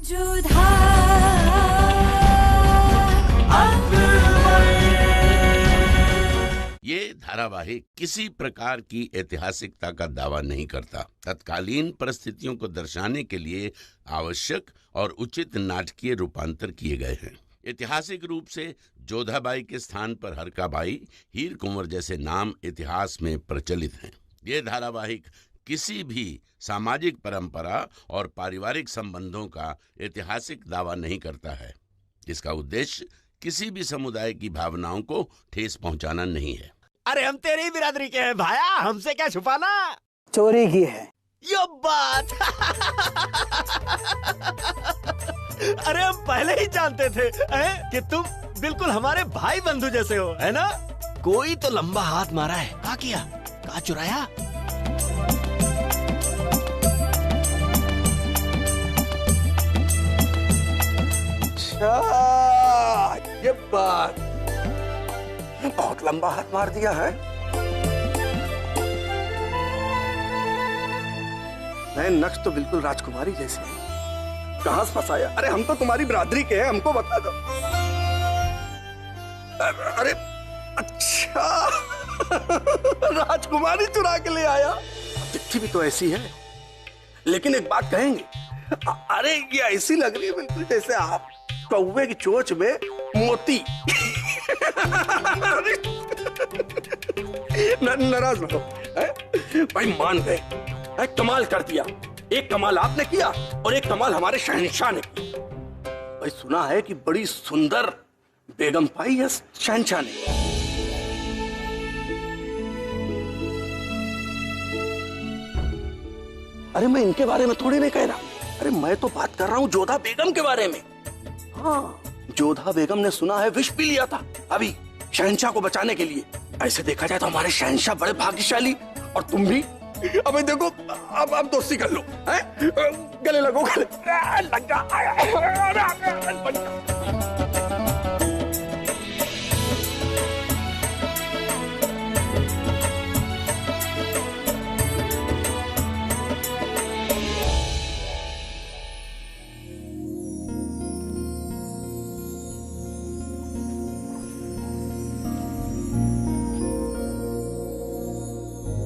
ये धारावाहिक किसी प्रकार की ऐतिहासिकता का दावा नहीं करता। तत्कालीन परिस्थितियों को दर्शाने के लिए आवश्यक और उचित नाटकीय रूपांतर किए गए हैं। ऐतिहासिक रूप से जोधाबाई के स्थान पर हरकाबाई, हीर कुंवर जैसे नाम इतिहास में प्रचलित हैं। ये धारावाहिक किसी भी सामाजिक परंपरा और पारिवारिक संबंधों का ऐतिहासिक दावा नहीं करता है। इसका उद्देश्य किसी भी समुदाय की भावनाओं को ठेस पहुंचाना नहीं है। अरे हम तेरी ही बिरादरी के हैं भाया, हमसे क्या छुपाना। चोरी की है ये बात। अरे हम पहले ही जानते थे कि तुम बिल्कुल हमारे भाई बंधु जैसे हो, है ना। कोई तो लंबा हाथ मारा है। क्या किया, क्या चुराया? अच्छा ये बात, बहुत लंबा हाथ मार दिया है। मैं नक्श तो बिल्कुल राजकुमारी जैसी है। कहां से फंसाया? अरे हम तो तुम्हारी बिरादरी के हैं, हमको बता दो। अरे अच्छा राजकुमारी चुरा के ले आया। दिखती भी तो ऐसी है, लेकिन एक बात कहेंगे, अरे ये ऐसी लग रही है बिल्कुल जैसे आप कौवे की चोंच में मोती। नाराज मत हो भाई, मान गए। कमाल कर दिया। एक कमाल आपने किया और एक कमाल हमारे शहंशाह ने किया। भाई सुना है कि बड़ी सुंदर बेगम पाई है शहंशाह ने। अरे मैं इनके बारे में थोड़ी नहीं कह रहा, अरे मैं तो बात कर रहा हूँ जोधा बेगम के बारे में। हाँ, जोधा बेगम ने सुना है विष पी लिया था अभी शहंशाह को बचाने के लिए। ऐसे देखा जाए तो हमारे शहंशाह बड़े भाग्यशाली, और तुम भी। अबे देखो, अब दोस्ती कर लो, हैं? गले लगो, गले लग जा।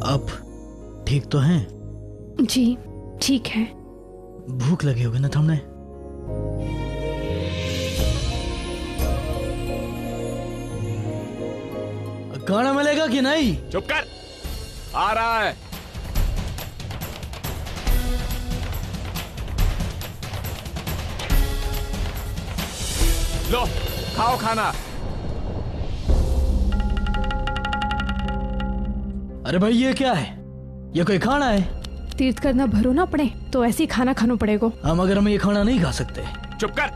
आप ठीक तो हैं? जी ठीक है। भूख लगी होगी ना तुमने? खाना मिलेगा कि नहीं? चुप कर, आ रहा है। लो खाओ खाना। अरे भाई ये क्या है? ये कोई खाना है? तीर्थ करना भरो ना पड़े तो ऐसे ही खाना खाना पड़ेगा। मगर हम ये खाना नहीं खा सकते। चुप कर,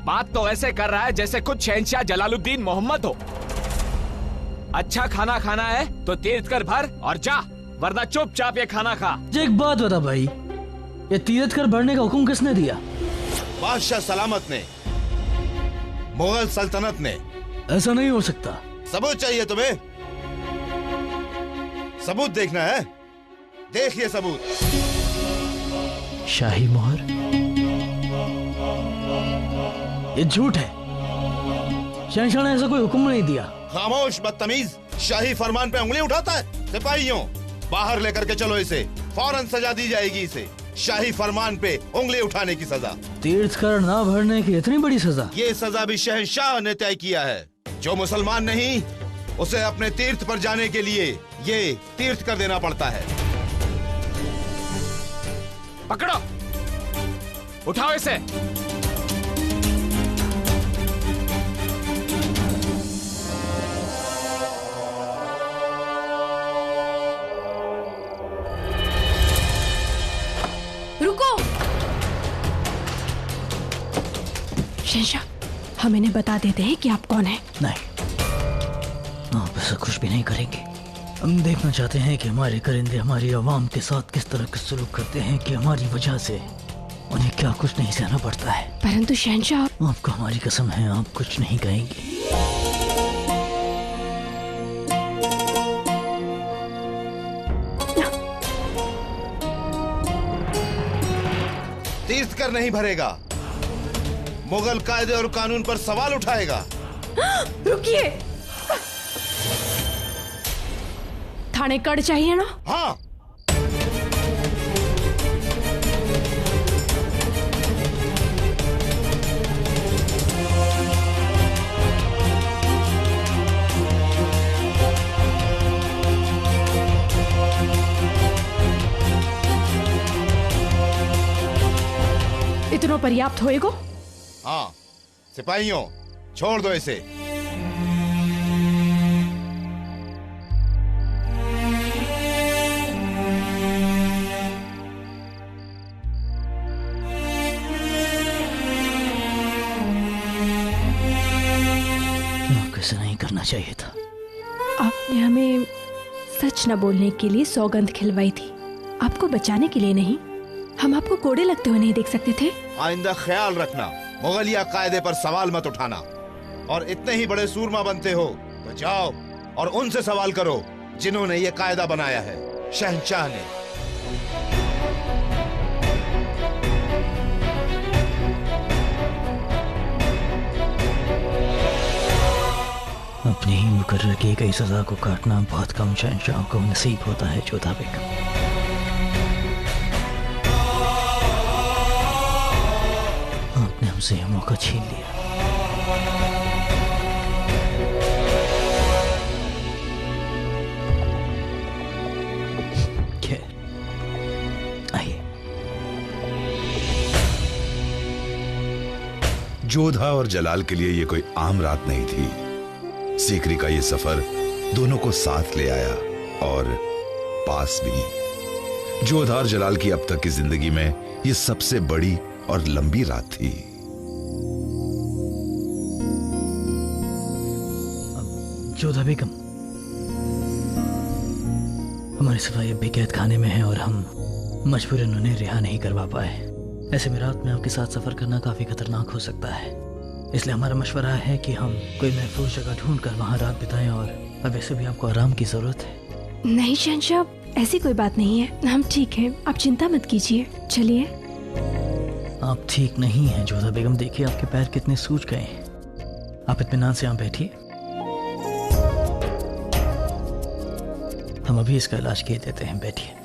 बात तो ऐसे कर रहा है जैसे कुछ शहंशाह जलालुद्दीन मोहम्मद हो। अच्छा खाना खाना है तो तीर्थ कर भर और जा, वरना चुपचाप ये खाना खा। एक बात बता भाई, ये तीर्थ कर भरने का हुक्म किसने दिया? बादशाह सलामत ने, मुगल सल्तनत ने। ऐसा नहीं हो सकता। सबूत चाहिए तुम्हें? सबूत देखना है? देख ये सबूत। शाही मोहर, ये झूठ है। शहंशाह ने ऐसा कोई हुक्म नहीं दिया। खामोश बदतमीज, शाही फरमान पे उंगली उठाता है। सिपाहियों बाहर लेकर के चलो इसे, फौरन सजा दी जाएगी इसे। शाही फरमान पे उंगली उठाने की सजा। तीर्थ कर ना भरने की इतनी बड़ी सजा? ये सजा भी शहंशाह ने तय किया है। जो मुसलमान नहीं उसे अपने तीर्थ पर जाने के लिए ये तीर्थ कर देना पड़ता है। पकड़ो, उठाओ इसे। रुको शहंशाह, हम इन्हें बता देते हैं कि आप कौन हैं। नहीं, आप ऐसा कुछ भी नहीं करेंगे। हम देखना चाहते हैं कि हमारे करिंदे हमारी आवाम के साथ किस तरह का सलूक करते हैं कि हमारी वजह से उन्हें क्या कुछ नहीं सहना पड़ता है। परंतु शहंशाह, आपको हमारी कसम है, आप कुछ नहीं कहेंगे। तीर्थ कर नहीं भरेगा मुगल कायदे और कानून पर सवाल उठाएगा। रुकिए, थाने कड़ चाहिए ना? हाँ। इतना पर्याप्त होएगो? हाँ, सिपाहियों छोड़ दो इसे। ऐसा नहीं करना चाहिए था। आपने हमें सच न बोलने के लिए सौगंध खिलवाई थी, आपको बचाने के लिए नहीं। हम आपको कोड़े लगते हुए नहीं देख सकते थे। आइंदा ख्याल रखना, मुगलिया कायदे पर सवाल मत उठाना। और इतने ही बड़े सूरमा बनते हो तो जाओ और उनसे सवाल करो जिन्होंने ये कायदा बनाया है, शहंशाह ने। अपनी ही मुकर्रर की गई सजा को काटना बहुत कम शहंशाहों को नसीब होता है जोधा बेगम। आपने हमसे यह मौका छीन लिया। खैर, आइए। जोधा और जलाल के लिए ये कोई आम रात नहीं थी। सीकरी का ये सफर दोनों को साथ ले आया और पास भी। जोधा और जलाल की अब तक की जिंदगी में ये सबसे बड़ी और लंबी रात थी। जोधा बेगम, हमारे सिपाही अब भी कैद खाने में हैं और हम मजबूरन उन्हें रिहा नहीं करवा पाए। ऐसे में रात में आपके साथ सफर करना काफी खतरनाक हो सकता है, इसलिए हमारा मशवरा है कि हम कोई महफूज जगह ढूंढकर वहां रात बिताएं। और वैसे भी आपको आराम की जरूरत है। नहीं शहंशाह, ऐसी कोई बात नहीं है, हम ठीक हैं, आप चिंता मत कीजिए। चलिए। आप ठीक नहीं हैं जोधा बेगम, देखिए आपके पैर कितने सूज गए हैं। आप इत्मीनान से यहाँ बैठिए, हम अभी इसका इलाज किए देते हैं। बैठिए।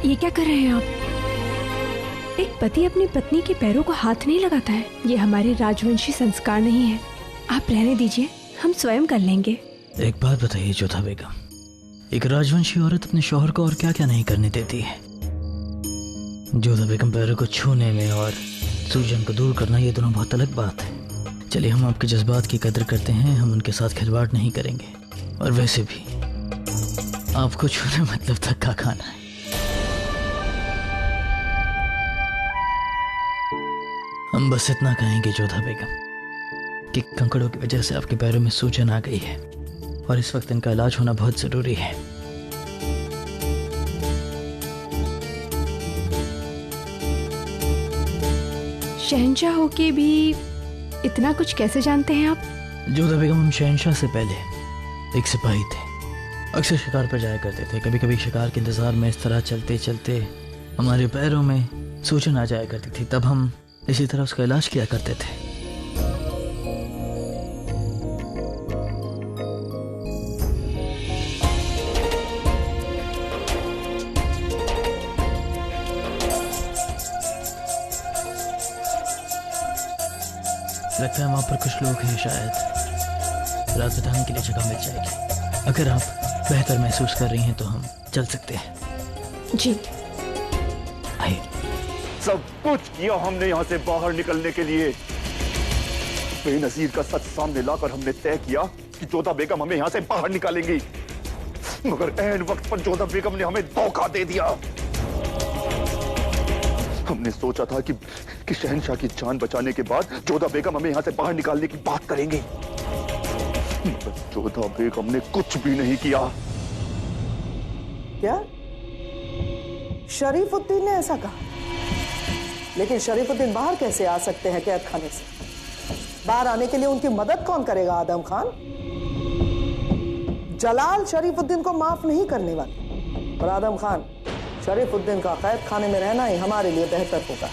ये क्या कर रहे हैं आप? एक पति अपनी पत्नी के पैरों को हाथ नहीं लगाता है, ये हमारे राजवंशी संस्कार नहीं है। आप रहने दीजिए, हम स्वयं कर लेंगे। एक बात बताइए जोधा बेगम, एक राजवंशी औरत अपने शौहर को और क्या क्या नहीं करने देती है। जोधा बेगम, पैरों को छूने में और सूजन को दूर करना, ये दोनों बहुत अलग बात है। चलिए, हम आपके जज्बात की कदर करते हैं, हम उनके साथ खिलवाड़ नहीं करेंगे। और वैसे भी आपको छूने मतलब धक्का खाना है। हम बस इतना कहेंगे जोधा बेगम कि कंकड़ों की वजह से आपके पैरों में सूजन आ गई है और इस वक्त इनका इलाज होना बहुत जरूरी है। शहंशाह होके भी इतना कुछ कैसे जानते हैं आप? जोधा बेगम, हम शहंशाह से पहले एक सिपाही थे। अक्सर शिकार पर जाया करते थे। कभी कभी शिकार के इंतजार में इस तरह चलते चलते हमारे पैरों में सूजन आ जाया करती थी, तब हम इसी तरह उसका इलाज किया करते थे। लगता है वहां पर कुछ लोग हैं शायद। राज बिताने के लिए जगह मिल जाएगी। अगर आप बेहतर महसूस कर रही हैं तो हम चल सकते हैं। जी आइए। सब कुछ किया हमने यहाँ से बाहर निकलने के लिए। बेनजीर का सच सामने लाकर हमने तय किया कि जोधा बेगम हमें यहाँ से बाहर निकालेंगी, मगर ऐन वक्त पर जोधा बेगम ने हमें धोखा दे दिया। हमने सोचा था कि शहंशाह की जान बचाने के बाद जोधा बेगम हमें यहाँ से बाहर निकालने की बात करेंगे, मगर जोधा बेगम ने कुछ भी नहीं किया। क्या शरीफुद्दीन ने ऐसा कहा? लेकिन शरीफुद्दीन बाहर कैसे आ सकते हैं कैद खाने से? बाहर आने के लिए उनकी मदद कौन करेगा? आदम खान। जलाल शरीफुद्दीन को माफ नहीं करने वाले, और आदम खान, शरीफुद्दीन का कैद खाने में रहना ही हमारे लिए बेहतर होगा।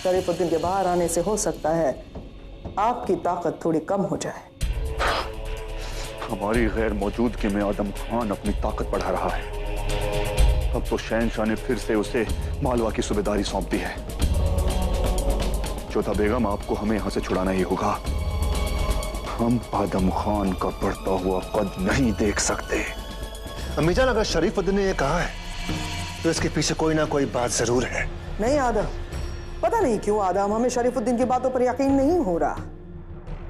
शरीफुद्दीन के बाहर आने से हो सकता है आपकी ताकत थोड़ी कम हो जाए। हमारी गैर मौजूदगी में आदम खान अपनी ताकत बढ़ा रहा है। अब तो शहंशाह ने फिर से उसे मालवा की सूबेदारी सौंप दी है। जोधा बेगम, आपको हमें यहां से छुड़ाना ही होगा। हम आदम खान का बढ़ता हुआ कद नहीं देख सकते। अम्मीजान, अगर शरीफुद्दीन ने यह कहा है तो इसके पीछे कोई ना कोई बात जरूर है। नहीं आदम, पता नहीं क्यों आदम, हमें शरीफुद्दीन की बातों पर यकीन नहीं हो रहा।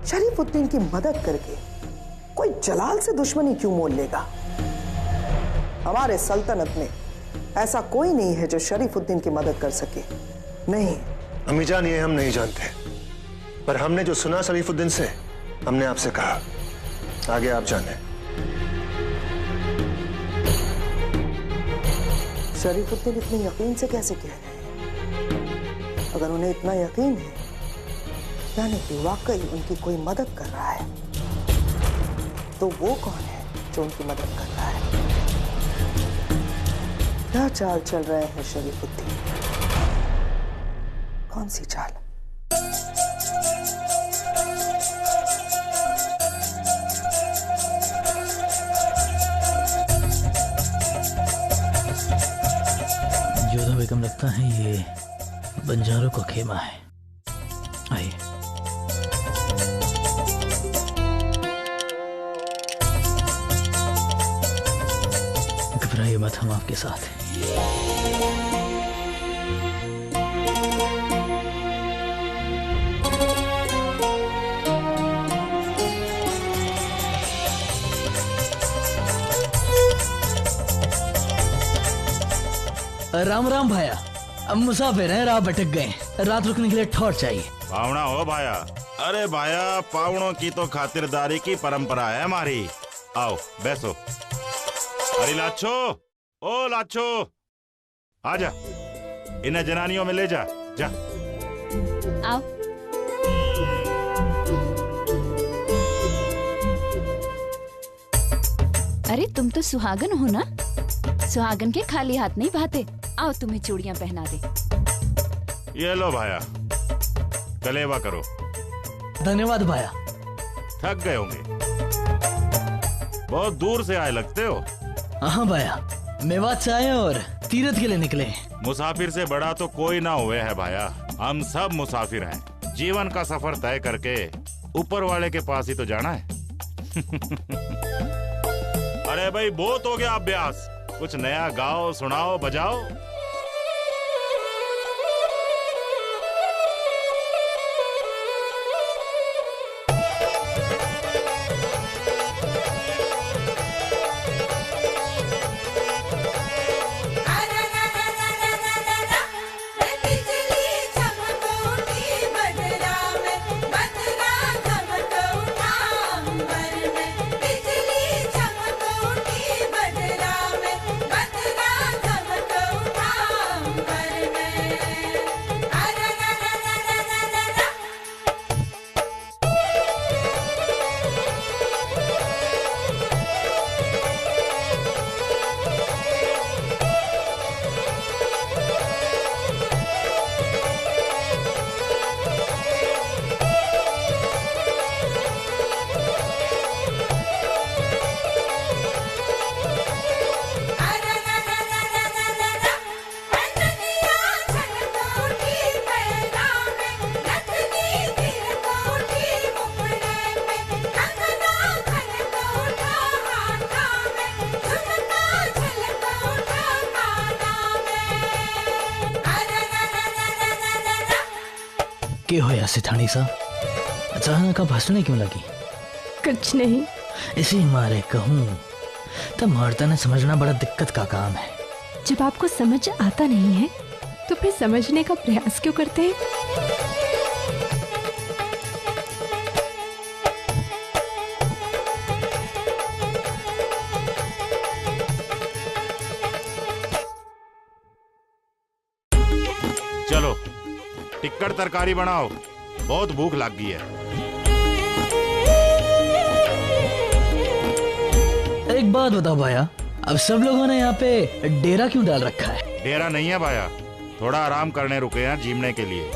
शरीफुद्दीन की मदद करके कोई जलाल से दुश्मनी क्यों मोल लेगा? हमारे सल्तनत में ऐसा कोई नहीं है जो शरीफुद्दीन की मदद कर सके। नहीं अम्मीजान, ये हम नहीं जानते, पर हमने जो सुना शरीफुद्दीन से, हमने आपसे कहा। आगे आप जाने। शरीफुद्दीन इतने यकीन से कैसे कह रहे हैं? अगर उन्हें इतना यकीन है यानी कि वाकई उनकी कोई मदद कर रहा है, तो वो कौन है जो उनकी मदद कर रहा है? क्या चाल चल रहे हैं शरीफुद्दीन? कौन सी चाल? जोधा बेगम, लगता है ये बंजारों का खेमा है। आइए। घबराइए मत, हम आपके साथ हैं। राम राम भाया, अब मुसाफिर हैं, राह भटक गए, रात रुकने के लिए ठौर चाहिए। पावना हो भाया। अरे भाया, पावनों की तो खातिरदारी की परंपरा है हमारी। आओ बैसो। अरे लाछो, ओ लाछो, आजा, इन्हें जनानियों में ले जा। जा आओ। अरे तुम तो सुहागन हो ना? सुहागन के खाली हाथ नहीं भाते। आओ तुम्हें चूड़ियां पहना दे। ये लो भाया, कलेवा करो। धन्यवाद भाया। थक गए होंगे, बहुत दूर से आए लगते हो। हाँ भाया, मेवात से आए और तीरथ के लिए निकले। मुसाफिर से बड़ा तो कोई ना हुए है भाया। हम सब मुसाफिर हैं। जीवन का सफर तय करके ऊपर वाले के पास ही तो जाना है। अरे भाई, बहुत हो गया अभ्यास, कुछ नया गाओ, सुनाओ, बजाओ। बिजली चमक उठी बदला में, बदला चमक उठा क्यों होया सिथानी साहब? अचानक आप हंसने क्यों लगी? कुछ नहीं। इसी मारे कहूँ तब औरतों ने समझना बड़ा दिक्कत का काम है। जब आपको समझ आता नहीं है तो फिर समझने का प्रयास क्यों करते हैं? चलो टिक्कड़ तरकारी बनाओ, बहुत भूख लग गई है। एक बात बताओ भाया, अब सब लोगों ने यहाँ पे डेरा क्यों डाल रखा है? डेरा नहीं है भाया, थोड़ा आराम करने रुके हैं जीमने के लिए।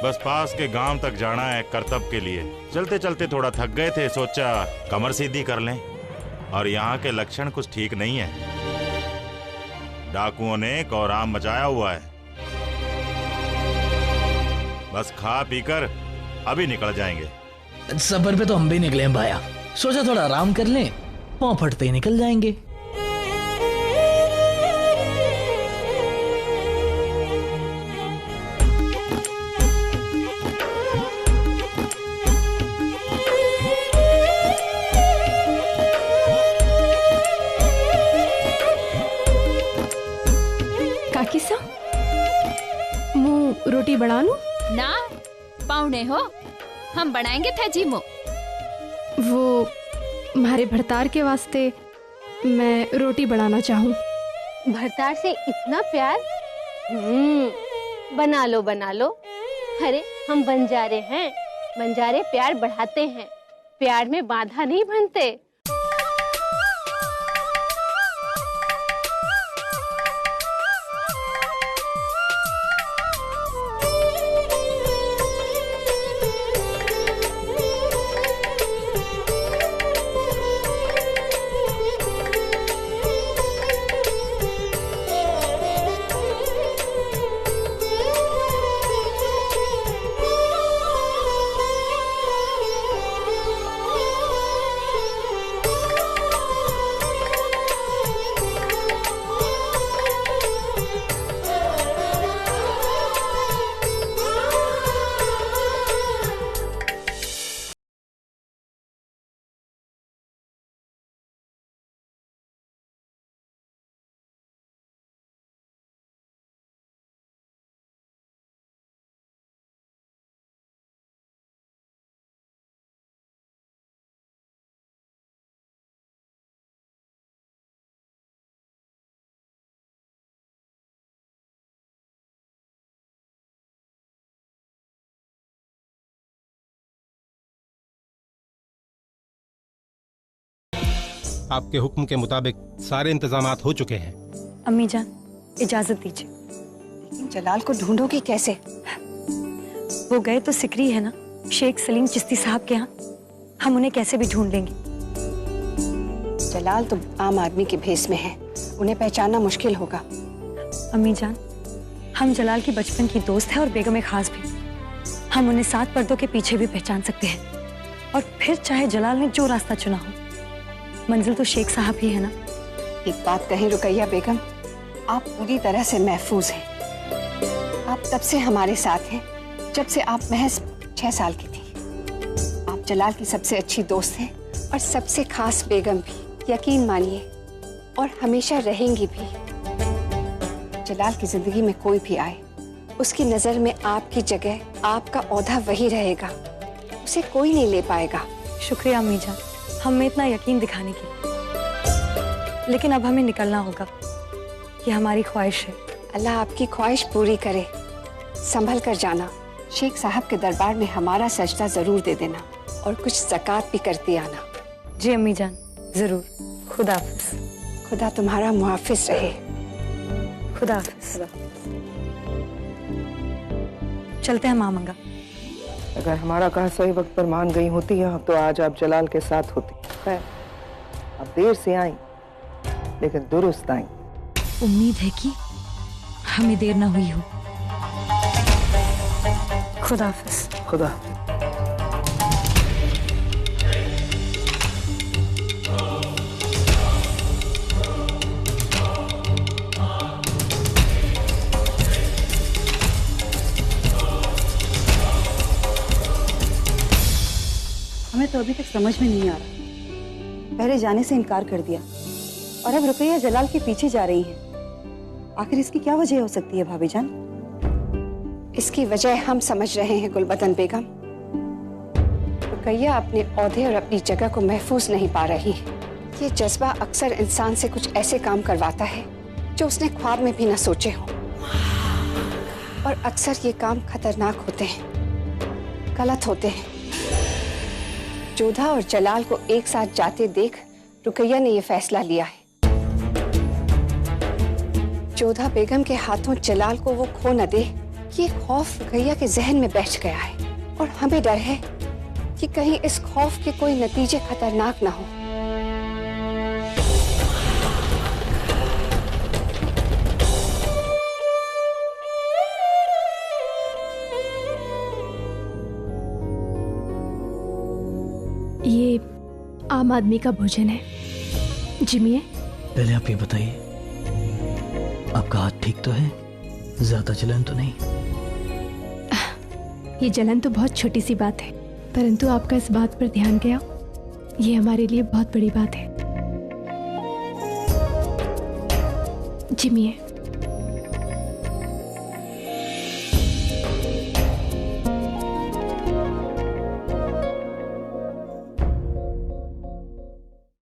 बस पास के गांव तक जाना है कर्तव्य के लिए। चलते चलते थोड़ा थक गए थे, सोचा कमर सीधी कर लें। और यहाँ के लक्षण कुछ ठीक नहीं है, डाकुओं ने कोहराम मचाया हुआ है। बस खा पीकर अभी निकल जाएंगे। सफर पे तो हम भी निकले हैं भाया, सोचा थोड़ा आराम कर लें, पाँव फटते ही निकल जाएंगे। काकी साहब, मुंह रोटी बना लूं? ना पाउने हो, हम बनाएंगे थे जीमो। वो हमारे भरतार के वास्ते मैं रोटी बनाना चाहूँ। भरतार से इतना प्यार? बना लो बना लो। अरे हम बंजारे हैं, बंजारे प्यार बढ़ाते हैं, प्यार में बाधा नहीं बनते। आपके हुक्म के मुताबिक सारे इंतजामात हो चुके हैं। अम्मी जान, इजाजत दीजिए। लेकिन जलाल को ढूंढोगी कैसे? वो गए तो सिकरी है ना, शेख सलीम चिश्ती साहब के यहाँ। हम उन्हें कैसे भी ढूंढ लेंगे। जलाल तो आम आदमी के भेष में है, उन्हें पहचानना मुश्किल होगा। अम्मी जान, हम जलाल की बचपन की दोस्त है और बेगम खास भी। हम उन्हें 7 पर्दों के पीछे भी पहचान सकते हैं। और फिर चाहे जलाल ने जो रास्ता चुना हो, मंजिल तो शेख साहब ही है ना। एक बात कहें रुकैया बेगम, आप पूरी तरह से महफूज हैं। आप तब से हमारे साथ हैं जब से आप महज 6 साल की थी। आप जलाल की सबसे अच्छी दोस्त हैं और सबसे खास बेगम भी, यकीन मानिए, और हमेशा रहेंगी भी। जलाल की जिंदगी में कोई भी आए, उसकी नजर में आपकी जगह, आपका औहदा वही रहेगा, उसे कोई नहीं ले पाएगा। शुक्रिया अम्मी जान, हम में इतना यकीन दिखाने की। लेकिन अब हमें निकलना होगा, ये हमारी ख्वाहिश है। अल्लाह आपकी ख्वाहिश पूरी करे। संभल कर जाना। शेख साहब के दरबार में हमारा सजदा जरूर दे देना और कुछ ज़कात भी करती आना। जी अम्मी जान, जरूर। खुदा हाफिज। खुदा तुम्हारा मुहाफिज रहे। खुदा हाफिज। चलते हैं मामंगा। अगर हमारा कहा सही वक्त पर मान गई होती है तो आज आप जलाल के साथ होती। खैर, अब देर से आई लेकिन दुरुस्त आई। उम्मीद है कि हमें देर ना हुई हो। खुदा हाफिज। खुदा। हमें तो अभी तक समझ में नहीं आ रहा। पहले जाने से इनकार कर दिया और अब रुकैया जलाल के पीछे जा रही है। आखिर इसकी क्या वजह हो सकती है भाभी जान? इसकी वजह हम समझ रहे हैं गुलबदन बेगम। रुकैया अपने ओहदे और अपनी जगह को महफूज नहीं पा रही है। ये जज्बा अक्सर इंसान से कुछ ऐसे काम करवाता है जो उसने ख्वाब में भी न सोचे हो, और अक्सर ये काम खतरनाक होते हैं, गलत होते हैं। जोधा और जलाल को एक साथ जाते देख रुकैया ने ये फैसला लिया है। जोधा बेगम के हाथों जलाल को वो खो न दे, ये खौफ रुकैया के जहन में बैठ गया है, और हमें डर है कि कहीं इस खौफ के कोई नतीजे खतरनाक ना हो। ये आम आदमी का भोजन है। जिमिए। पहले आप ये बताइए, आपका हाथ ठीक तो है? ज्यादा जलन तो नहीं? ये जलन तो बहुत छोटी सी बात है, परंतु आपका इस बात पर ध्यान गया, ये हमारे लिए बहुत बड़ी बात है। जिमिए।